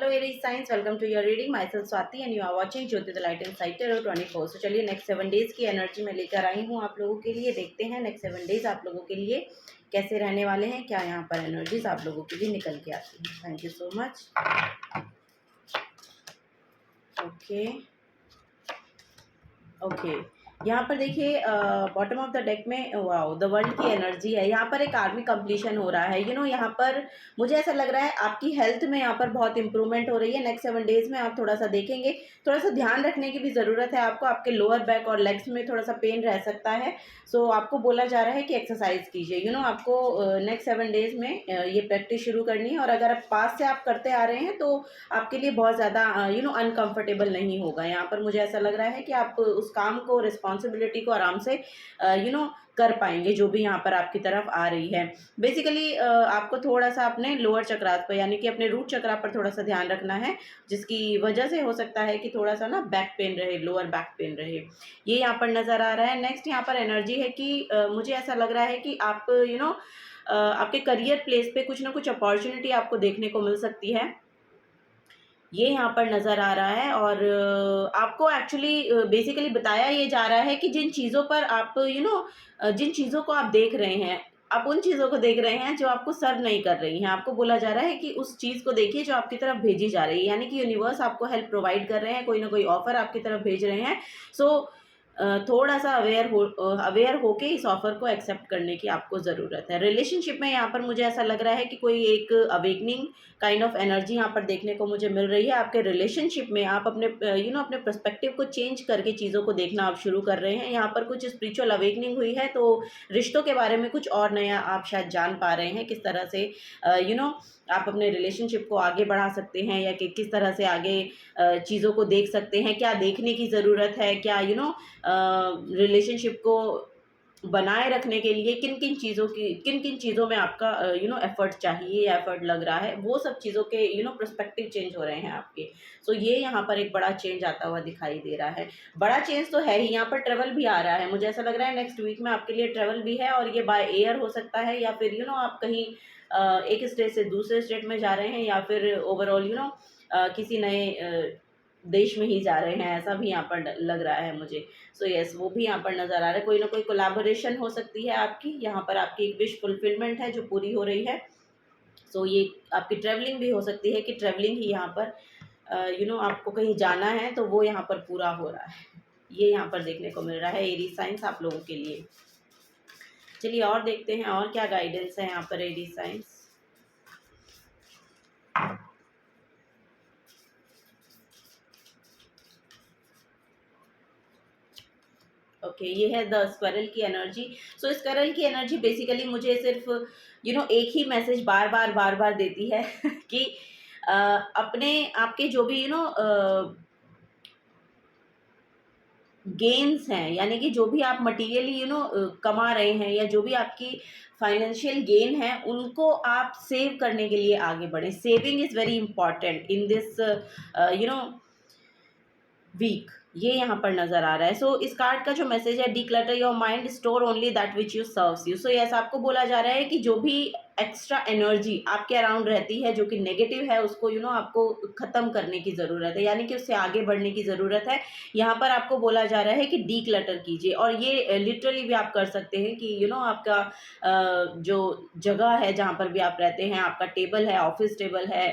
Hello Aries signs, welcome to your reading. Myself Swati and you are watching Jyoti the Light Inside Tarot 24. So चलिए next 7 days की energy में लेकर आई हूँ आप लोगों के लिए। देखते हैं नेक्स्ट 7 डेज आप लोगों के लिए कैसे रहने वाले हैं, क्या यहाँ पर एनर्जीज आप लोगों के लिए निकल के आती हैं। Thank you so much. Okay यहाँ पर देखिए बॉटम ऑफ द डेक में वाओ द वर्ल्ड की एनर्जी है। यहाँ पर एक आर्मी कंप्लीशन हो रहा है। यहाँ पर मुझे ऐसा लग रहा है आपकी हेल्थ में यहाँ पर बहुत इंप्रूवमेंट हो रही है। नेक्स्ट 7 डेज में आप थोड़ा सा देखेंगे, थोड़ा सा ध्यान रखने की भी ज़रूरत है आपको। आपके लोअर बैक और लेग्स में थोड़ा सा पेन रह सकता है। सो आपको बोला जा रहा है कि एक्सरसाइज कीजिए। आपको नेक्स्ट 7 डेज में ये प्रैक्टिस शुरू करनी है। और अगर आप पास से आप करते आ रहे हैं तो आपके लिए बहुत ज़्यादा अनकंफर्टेबल नहीं होगा। यहाँ पर मुझे ऐसा लग रहा है कि आप उस काम को, रिस्पॉन्सिबिलिटी को आराम से कर पाएंगे जो भी यहाँ पर आपकी तरफ आ रही है। बेसिकली आपको थोड़ा सा अपने लोअर चक्रास पर यानी कि अपने रूट चक्रा पर थोड़ा सा ध्यान रखना है, जिसकी वजह से हो सकता है कि थोड़ा सा बैक पेन रहे, लोअर बैक पेन रहे, ये यहाँ पर नज़र आ रहा है। नेक्स्ट यहाँ पर एनर्जी है कि मुझे ऐसा लग रहा है कि आप आपके करियर प्लेस पे कुछ ना कुछ अपॉर्चुनिटी आपको देखने को मिल सकती है, ये यहाँ पर नज़र आ रहा है। और आपको एक्चुअली बेसिकली बताया ये जा रहा है कि जिन चीज़ों पर आप जिन चीज़ों को आप देख रहे हैं, आप उन चीज़ों को देख रहे हैं जो आपको सर्व नहीं कर रही हैं। आपको बोला जा रहा है कि उस चीज़ को देखिए जो आपकी तरफ भेजी जा रही है, यानी कि यूनिवर्स आपको हेल्प प्रोवाइड कर रहे हैं, कोई ना कोई ऑफ़र आपकी तरफ भेज रहे हैं। सो थोड़ा सा अवेयर होके इस ऑफ़र को एक्सेप्ट करने की आपको ज़रूरत है। रिलेशनशिप में यहाँ पर मुझे ऐसा लग रहा है कि कोई एक अवेकनिंग काइंड ऑफ एनर्जी यहाँ पर देखने को मुझे मिल रही है। आपके रिलेशनशिप में आप अपने अपने पर्सपेक्टिव को चेंज करके चीज़ों को देखना आप शुरू कर रहे हैं। यहाँ पर कुछ स्पिरिचुअल अवेकनिंग हुई है, तो रिश्तों के बारे में कुछ और नया आप शायद जान पा रहे हैं, किस तरह से आप अपने रिलेशनशिप को आगे बढ़ा सकते हैं, या कि किस तरह से आगे चीज़ों को देख सकते हैं, क्या देखने की ज़रूरत है, क्या रिलेशनशिप को बनाए रखने के लिए किन किन चीज़ों में आपका एफर्ट चाहिए या एफर्ट लग रहा है, वो सब चीज़ों के पर्सपेक्टिव चेंज हो रहे हैं आपके। सो ये यहाँ पर एक बड़ा चेंज आता हुआ दिखाई दे रहा है। बड़ा चेंज तो है ही, यहाँ पर ट्रेवल भी आ रहा है। मुझे ऐसा लग रहा है नेक्स्ट वीक में आपके लिए ट्रेवल भी है, और ये बाय एयर हो सकता है, या फिर आप कहीं एक स्टेट से दूसरे स्टेट में जा रहे हैं, या फिर ओवरऑल किसी नए देश में ही जा रहे हैं, ऐसा भी यहाँ पर लग रहा है मुझे। सो यस, वो भी यहाँ पर नज़र आ रहा है। कोई ना कोई कोलैबोरेशन हो सकती है आपकी, यहाँ पर आपकी एक विश फुलफिलमेंट है जो पूरी हो रही है। सो ये आपकी ट्रैवलिंग भी हो सकती है कि ट्रैवलिंग ही यहाँ पर आपको कहीं जाना है तो वो यहाँ पर पूरा हो रहा है, ये यहाँ पर देखने को मिल रहा है एरीज साइंस आप लोगों के लिए। चलिए और देखते हैं और क्या गाइडेंस है यहाँ पर एरीज साइंस। ओके ये है द स्क्वायरल की एनर्जी। सो स्क्वायरल की एनर्जी बेसिकली मुझे सिर्फ एक ही मैसेज बार बार देती है कि अपने आपके जो भी गेन्स हैं, यानी कि जो भी आप मटीरियली कमा रहे हैं, या जो भी आपकी फाइनेंशियल गेन है, उनको आप सेव करने के लिए आगे बढ़े। Saving is very important in this week, ये यहाँ पर नज़र आ रहा है। सो इस कार्ड का जो मैसेज है, declutter your mind, store only that which you serves you. So yes, आपको बोला जा रहा है कि जो भी एक्स्ट्रा एनर्जी आपके अराउंड रहती है जो कि नेगेटिव है, उसको आपको ख़त्म करने की ज़रूरत है, यानी कि उससे आगे बढ़ने की ज़रूरत है। यहाँ पर आपको बोला जा रहा है कि डीक्लटर कीजिए, और ये लिटरली भी आप कर सकते हैं कि आपका जो जगह है जहाँ पर भी आप रहते हैं, आपका टेबल है, ऑफिस टेबल है,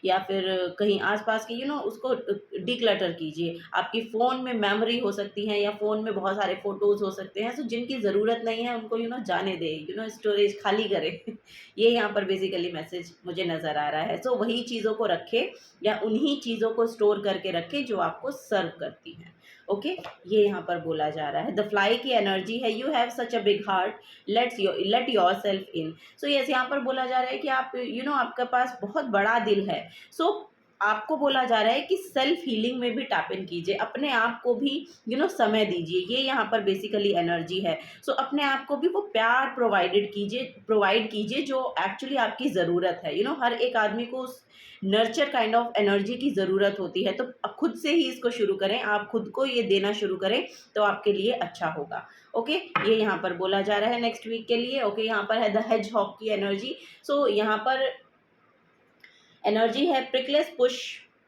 या फिर कहीं आसपास की उसको डीक्लटर कीजिए। आपकी फ़ोन में मेमोरी हो सकती है, या फ़ोन में बहुत सारे फ़ोटोज़ हो सकते हैं, सो जिनकी ज़रूरत नहीं है उनको जाने दें, स्टोरेज खाली करें ये यहाँ पर बेसिकली मैसेज मुझे नज़र आ रहा है। सो वही चीज़ों को रखें, या उन्हीं चीज़ों को स्टोर करके रखें जो आपको सर्व करती हैं। ओके ये यहाँ पर बोला जा रहा है। द फ्लाई की एनर्जी है, you have such a big heart, let your self in. So yes, यहाँ पर बोला जा रहा है कि आप आपके पास बहुत बड़ा दिल है। सो आपको बोला जा रहा है कि सेल्फ हीलिंग में भी टैप इन कीजिए, अपने आप को भी समय दीजिए, ये यहाँ पर बेसिकली एनर्जी है। सो अपने आप को भी वो प्यार प्रोवाइड कीजिए जो एक्चुअली आपकी ज़रूरत है। हर एक आदमी को उस नर्चर काइंड ऑफ एनर्जी की ज़रूरत होती है, तो खुद से ही इसको शुरू करें, आप खुद को ये देना शुरू करें तो आपके लिए अच्छा होगा। ओके ये यहाँ पर बोला जा रहा है नेक्स्ट वीक के लिए। ओके यहाँ पर है द हेज हॉग की एनर्जी। सो यहाँ पर एनर्जी है prickles push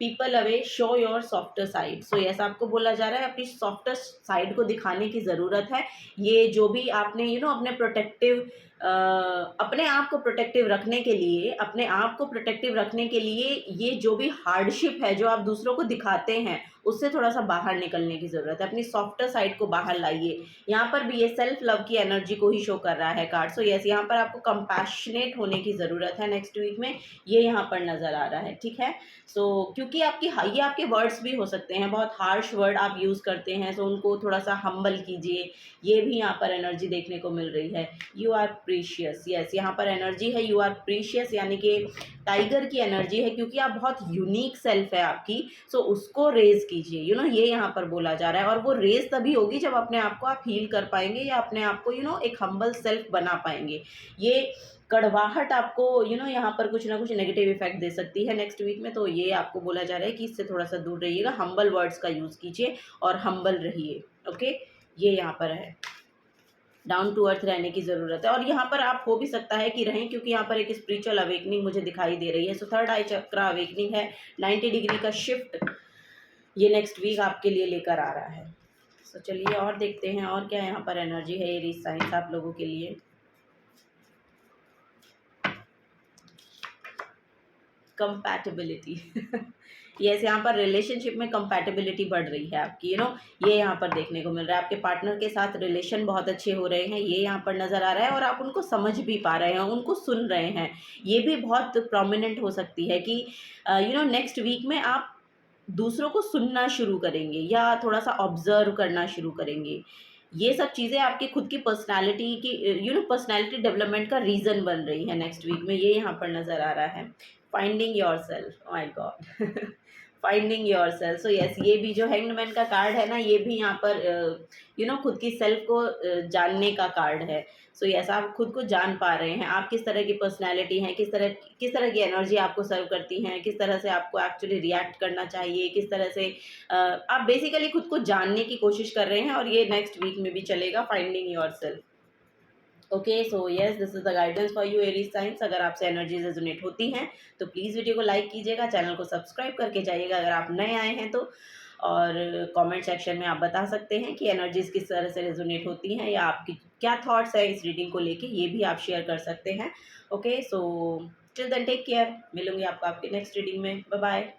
people away show your softer side. So yes, आपको बोला जा रहा है अपनी सॉफ्टर साइड को दिखाने की ज़रूरत है। ये जो भी आपने अपने प्रोटेक्टिव अपने आप को प्रोटेक्टिव रखने के लिए, अपने आप को प्रोटेक्टिव रखने के लिए ये जो भी हार्डशिप है जो आप दूसरों को दिखाते हैं, उससे थोड़ा सा बाहर निकलने की ज़रूरत है। अपनी सॉफ्टर साइड को बाहर लाइए। यहाँ पर भी ये सेल्फ लव की एनर्जी को ही शो कर रहा है कार्ड। सो यस, यहाँ पर आपको कंपैशनेट होने की ज़रूरत है नेक्स्ट वीक में, ये यहाँ पर नज़र आ रहा है। ठीक है, सो क्योंकि ये आपके वर्ड्स भी हो सकते हैं, बहुत हार्श वर्ड आप यूज़ करते हैं, सो उनको थोड़ा सा हम्बल कीजिए। ये भी यहाँ पर एनर्जी देखने को मिल रही है। यू आर प्रीशियस, यस, यहाँ पर एनर्जी है यू आर प्रीशियस, यानी कि टाइगर की एनर्जी है, क्योंकि आप बहुत यूनिक सेल्फ है आपकी। सो उसको रेज कीजिए, ये यहाँ पर बोला जा रहा है। और वो रेज तभी होगी जब अपने आप को आप हील कर पाएंगे, या अपने आप को एक हम्बल सेल्फ बना पाएंगे। ये कड़वाहट आपको यहाँ पर कुछ ना कुछ नेगेटिव इफेक्ट दे सकती है नेक्स्ट वीक में, तो ये आपको बोला जा रहा है कि इससे थोड़ा सा दूर रहिएगा, हम्बल वर्ड्स का यूज़ कीजिए और हम्बल रहिए। ओके, ये यहाँ पर है, डाउन टू अर्थ रहने की ज़रूरत है। और यहाँ पर आप हो भी सकता है कि रहें, क्योंकि यहाँ पर एक स्पिरिचुअल अवेकनिंग मुझे दिखाई दे रही है। सो थर्ड आई चक्रा अवेकनिंग है, 90 डिग्री का शिफ्ट ये नेक्स्ट वीक आपके लिए लेकर आ रहा है। सो चलिए और देखते हैं और क्या यहाँ पर एनर्जी है एरीज साइंस आप लोगों के लिए। कंपैटिबिलिटी यस, यहाँ पर रिलेशनशिप में कंपैटिबिलिटी बढ़ रही है आपकी, ये यहाँ पर देखने को मिल रहा है। आपके पार्टनर के साथ रिलेशन बहुत अच्छे हो रहे हैं, ये यहाँ पर नज़र आ रहा है। और आप उनको समझ भी पा रहे हैं, उनको सुन रहे हैं। ये भी बहुत प्रोमिनेंट हो सकती है कि नेक्स्ट वीक में आप दूसरों को सुनना शुरू करेंगे या थोड़ा सा ऑब्जर्व करना शुरू करेंगे। ये सब चीज़ें आपकी खुद की पर्सनालिटी की पर्सनालिटी डेवलपमेंट का रीज़न बन रही है नेक्स्ट वीक में, ये यहाँ पर नज़र आ रहा है। Finding your self, my God finding your self. So yes, ये भी जो हैंगमैन का कार्ड है ना, ये भी यहाँ पर खुद की सेल्फ को जानने का कार्ड है। सो यस, आप खुद को जान पा रहे हैं, आप किस तरह की पर्सनैलिटी हैं, किस तरह की एनर्जी आपको सर्व करती हैं, किस तरह से आपको एक्चुअली रिएक्ट करना चाहिए, किस तरह से आप बेसिकली खुद को जानने की कोशिश कर रहे हैं। और ये नेक्स्ट वीक में भी चलेगा, finding your self. Okay, so yes, this is the guidance for you Aries science. अगर आपसे एनर्जीज रेजोनेट होती हैं तो प्लीज़ वीडियो को लाइक कीजिएगा, चैनल को सब्सक्राइब करके जाइएगा अगर आप नए आए हैं तो। और कमेंट सेक्शन में आप बता सकते हैं कि एनर्जीज किस तरह से रेजोनेट होती हैं, या आपकी क्या थॉट्स है इस रीडिंग को लेके, ये भी आप शेयर कर सकते हैं। Okay, so till then take care, मिलूंगी आपको आपकी नेक्स्ट रीडिंग में। Bye bye.